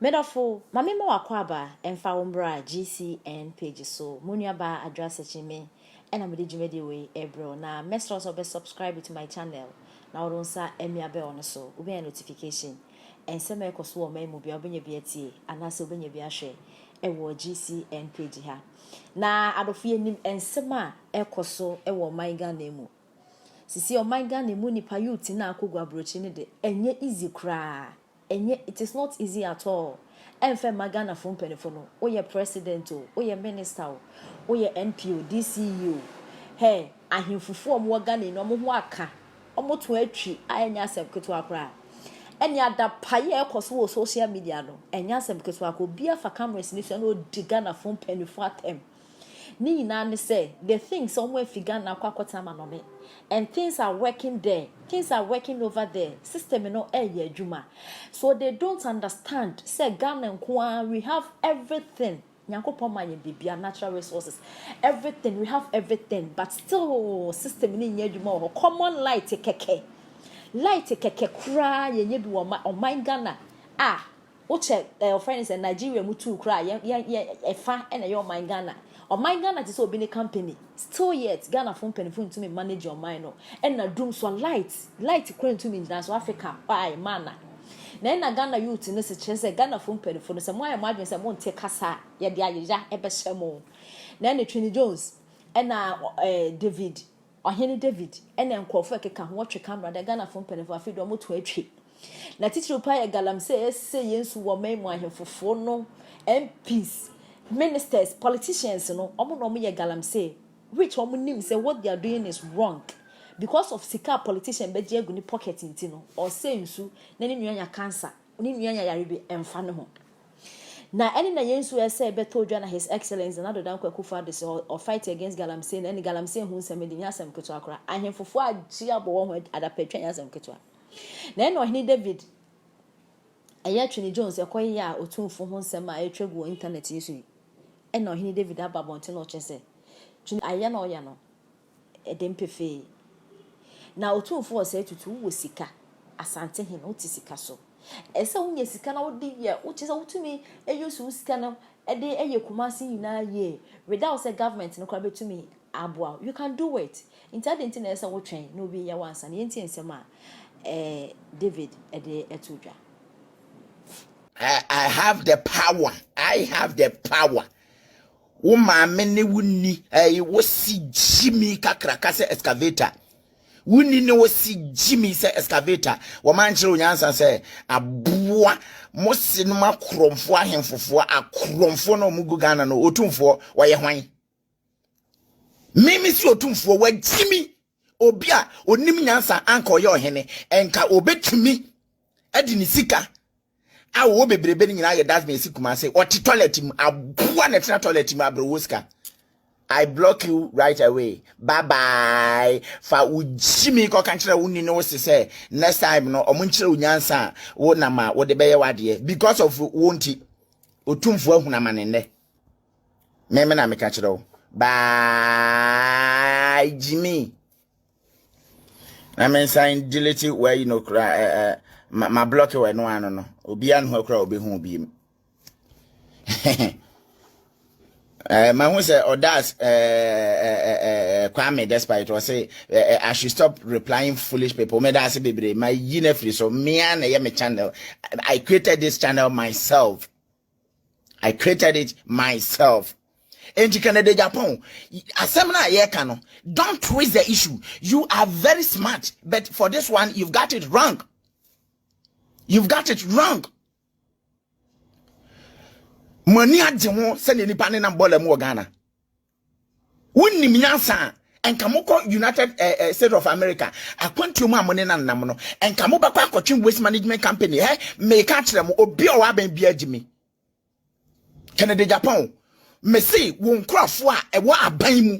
Medafo, mamima wakwaba emfa umbra GCN page so munyaba address me and I'm the jumedi way ebro na must also be subscribe to my channel na odonsa emia be on so ube notification and sema ekoso o mai mu bia obenye biatie anase obenye bia hwe ewo GCN page ha na adofie nim ensema ekoso ewo man Ghana mu sisi o man Ghana mu nipa youth na akogwa abrochi ne de enye easy kra. It is not easy at all. Enfe magana from penifo o ye president o ye minister o ye NPO DCU hey ahemfufu omo Ghana no mo ho aka omo to atwi anya asem keto akra eni ada paye ekoso social media no enya asem keto akọ bia fa cameras ni so no di Ghana from penifo atem ni na ne say the things somewhere figure na kwakota manome and things are working there, things are working over there, system no adwuma. So they don't understand say Ghana nko we have everything nyankopon manye bibia natural resources everything we have everything but still system ni nya adwuma common light keke kra ye bi o man Ghana uche friends in Nigeria mutu kra ye efa na ye o man Ghana or my Ghana is so been company. Still yet, Ghana phone penny to me manage your mind. And na doom so light according to me in Africa. Bye, mana. Then na Ghana youth in this chance Ghana phone penny for some more imagine some won't take casa. Ya ebe shemo. Then the Trini Jones and David or Henry David and then call for a watch a camera. The Ghana phone penny for a feed or to a tree. Na teacher pay galam say yes, who may want for phone no and peace. Ministers, politicians, omo no me galamsey, which omo nim say what they are doing is wrong. Because of sika politician be je guni pocket intino or say nsu na ni nuanya cancer, ni nuanya yarebe emfa ne ho. Na eni na yensu say beto dwa na his excellence na dodan kwakufa this or fight against galamsey na ni galamsey hu nsem de nyasem keto akora. Ahemfofo agye abo ho adapetwa nyasem keto. Na no hini David Aya Trini Jones yakoye ya Otumfuo ho nsem a etwegu internet yesu eno hini David ababonte no chese tun aya na oya no edempefe na Otumfuo se tutu wo sika asante hin o ti sika so ese unye sika na wodi ye wo chese wotumi eyusu sika no ede eye kumasi nyina ye without say government no kwa betumi aboa you can do it intending na ese wo twen no bi ya wansa na yenti ensem a David ede etudwa I have the power. I have the power. Uma mene wuni wosi Jimmy kakraka se excavator. Wuni ne wosi Jimmy se excavator. Wamanchiro unyansa se abuwa mosi numa kromfo ahemfofo akromfo no mugu Ghana no Otumfuo waye hwan. Mimi si Otumfuo wa Jimmy obia onim nyansa anka oye ohene enka obetumi adi ni sika awo bebrebe nyina ye das me sikuma say oti toilet mu abua na tena toilet mu abrowoska I block you right away bye bye fa ujimi ko kan kire woni no se next time no omunchire unyansa wo na ma wo de beye wade because of wonti Otumfuo ahunama ne me na me ka kire wo bye Jimmy I mean sign delete where you know my block we no ano no obi an ho kra obi hu obi my who say odas Kwame despite was say I should stop replying foolish people me that say bebre my yine free so me an na me channel I created this channel myself and Canada Japan asemna ye kano don't twist the issue you are very smart but for this one you've got it wrong. Money agye ho se ne nipa ne na bola mu Ghana. Wonni minyansa enkamoko United States of America akwantu mu amone na nam no enkamo bakwa akotwe waste management company me ka kire mo obi o wa ban bia agimi. Canada Japan me say won krafo a ewo aban mu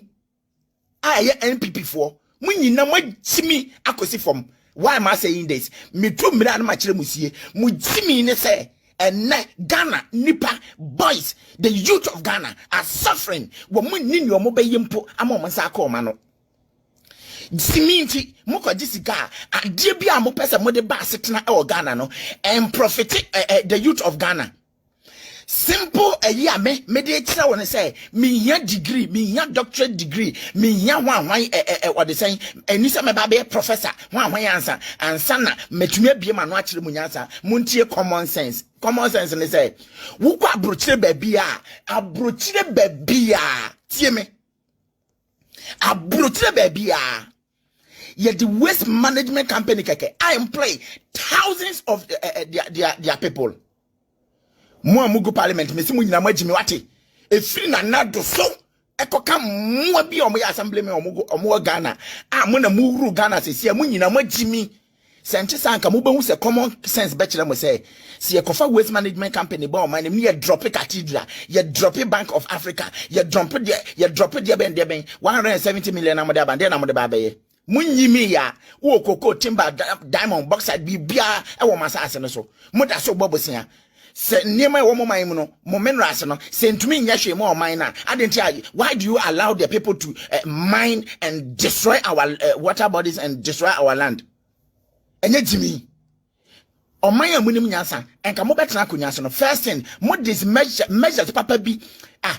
a ye NPP fo munyina magimi akosi from. Why am I saying this? Me too me na ma kire musie mu jimi ne say and Ghana nipa boys the youth of Ghana are suffering wo mu ni nyomo be yimpo ama mo nsa ka no Siminti moko jisika ade bia mo pese mo de ba setena e Ghana no and profit the youth of Ghana simple a year me de tira won say me hia degree, me hia doctorate degree, me hia wan what they saying eni say me ba be professor wan ansa na metumi abie ma no akire munyansa muntie common sense ne say wo kwa abrochire ba bia tie me abrochire ba bia ye the waste management company keke I employ thousands of their people. Mo amugo parliament me simu nyina magimi wate efiri na nado so ekoka mo bi omo ya assembly me omo Ghana mo na mu ru Ghana se mo nyina magimi sente sanka mo behu se common sense be kire mo say se ye kofa waste management company ba o man me ye drop cathedral ye drop Bank of Africa ye drop there ben 170 million amode abande na amode ba be munyimi ya wo koko timber diamond bauxite bibia e wo masase no so moda so bobosia se niema wo mo man mu no mo minerals no se ntumi nya hwe mo man na adenti why do you allow the people to mine and destroy our water bodies and destroy our land enye jimi o man amunim nyasa enka mo betena akonya no first thing mo this measures papa bi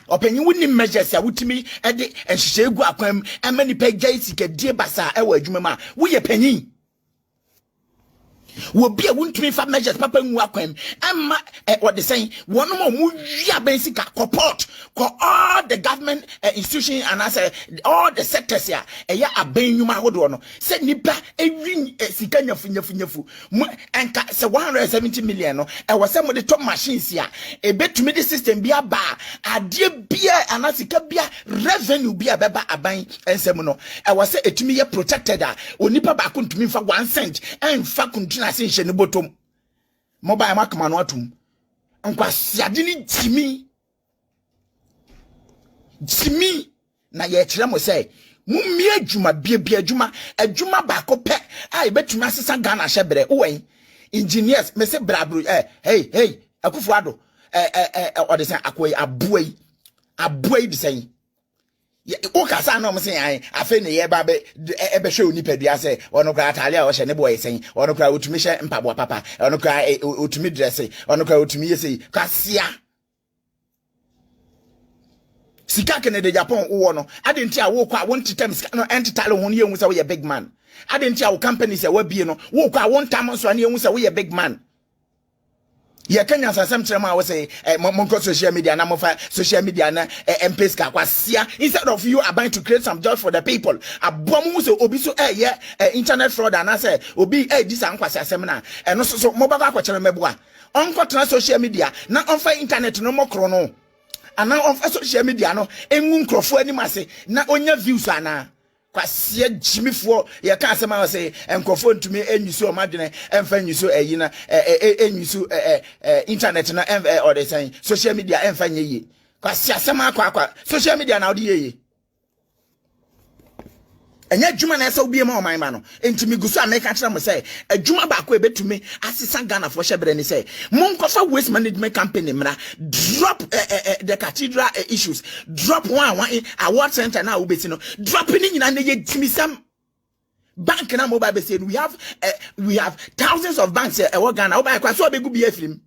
opanyi woni measures ya wutimi e de enhihye egu akwam amani pagya sika die basa e wa adwuma ma wo ye panyi wo bia wuntumi fa measures papa nwu akwam amma what they saying one more mu wia ben sika support all the government institutions and as all the sectors ya eya aban nwuma hodo no se nipa ewi sika nyafu enka se 170 million no e wo se mo de top machines ya e betumi the system bia ba ade bia anasika bia revenue bia beba aban ensem no e wo se etumi ye protected onipa ba ko ntumi fa 1 cent en fa kuntuna se nhye ne botom mobile makama no atum nkwasiade ni jimi na ye kire mo say mummi adwuma bia adwuma ba ko pe ai betumi asesa Ghana hyebre owen engineers me say brabro hey Akufuado o de say akoy aboy de say o ka sa na mo say ai afa ne ye ba be ebe hwe onipadua say ono kra atale a o hye ne boy say ono kra otumi hye mpabo papa ono kra otumi dress ono kra otumi yesi kasia sika kene de Japan wo no adenti a wo kwa won titam sika no entitale ho ne yehu say we big man adenti a wo company say wabie no wo kwa won tam so ne yehu say we big man ye Kenya sasem trema wo say monko social media na mo fa social media na MPs ka kwasia instead of you about to create some job for the people abom so obi so internet fraud and say obi this an kwasia asem na no so mo ba kwa kire mebo a onko tena social media na onfa internet no mokro no ana onfa social media no enwu nkrofo animase na onya views ana kwasia jimifo ye ka asem a say enkrofo ntumi enyuso omadwene emfa nyuso na enyuso internet na or they saying social media emfa nyeye kwasia asem akwa social media na odi yeye enya djuma na esa obi ma o man ma no entimi guso ameka kira mo say adjuma ba ko ebetumi asesa Ghana for shebre ni say monkofa waste management company mra drop the cathedral issues drop one award center na obeti no drop ni nyina na ye timisam bank na mobile be say we have thousands of banks e wo Ghana oba kwa so obegu bi afrim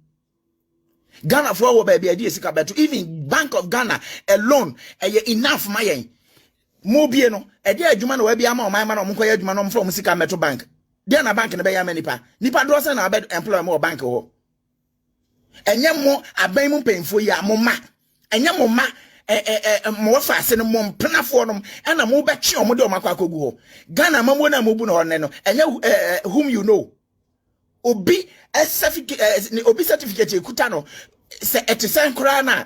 Ghana for wo ba bi ade esika beto even Bank of Ghana alone enough mayen mobie no ede adwuma na wabi ama o man ma no mkoye adwuma no from sika meto bank dia na bank na be ya manipa do se na abed employ mo bank ho enye mo aban mu penfo ya mo ma enye mo ma mo fa ase no mo mpenafo no na mo be twe o mo de o makwa kogu ho Ghana mamo na mo bu no ne no enye whom you know obi certificate ekuta no se etisen kura na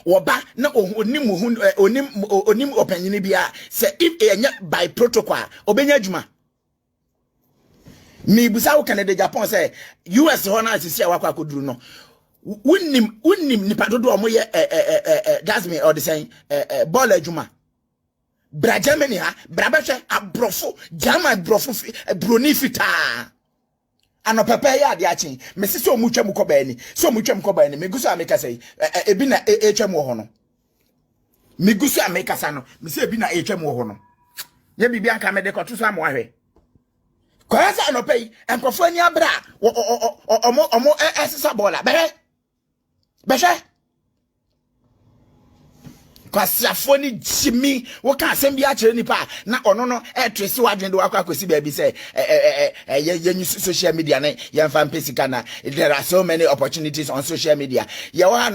woba na onim opanyini bia se if enya by protocol obenya adwuma mi busa wo Canada Japan say US hona asisi awakwa akoduru no wunnim nipa dodo o moye that's me or the saying ball adwuma bra Germany ha bra behwe abrofo German brofo broni fita ano papa ya ade achen mesi so mutwa mu koba ani so mutwa mu koba ani meguso ameka sei ebi na etwa mu ho no meguso ameka sa no mesi ebi na etwa mu ho no ye bibia nka me de koto so amwahwe kwasa ano pay enkofo ani abra omo esesa bola bere Besha kwasiafo ni jimi wo ka asem bi a kire nipa na ono no tresi wadwende wakwa akosi ba bi say ye social media na ye mfa mpesika na there are so many opportunities on social media ye wa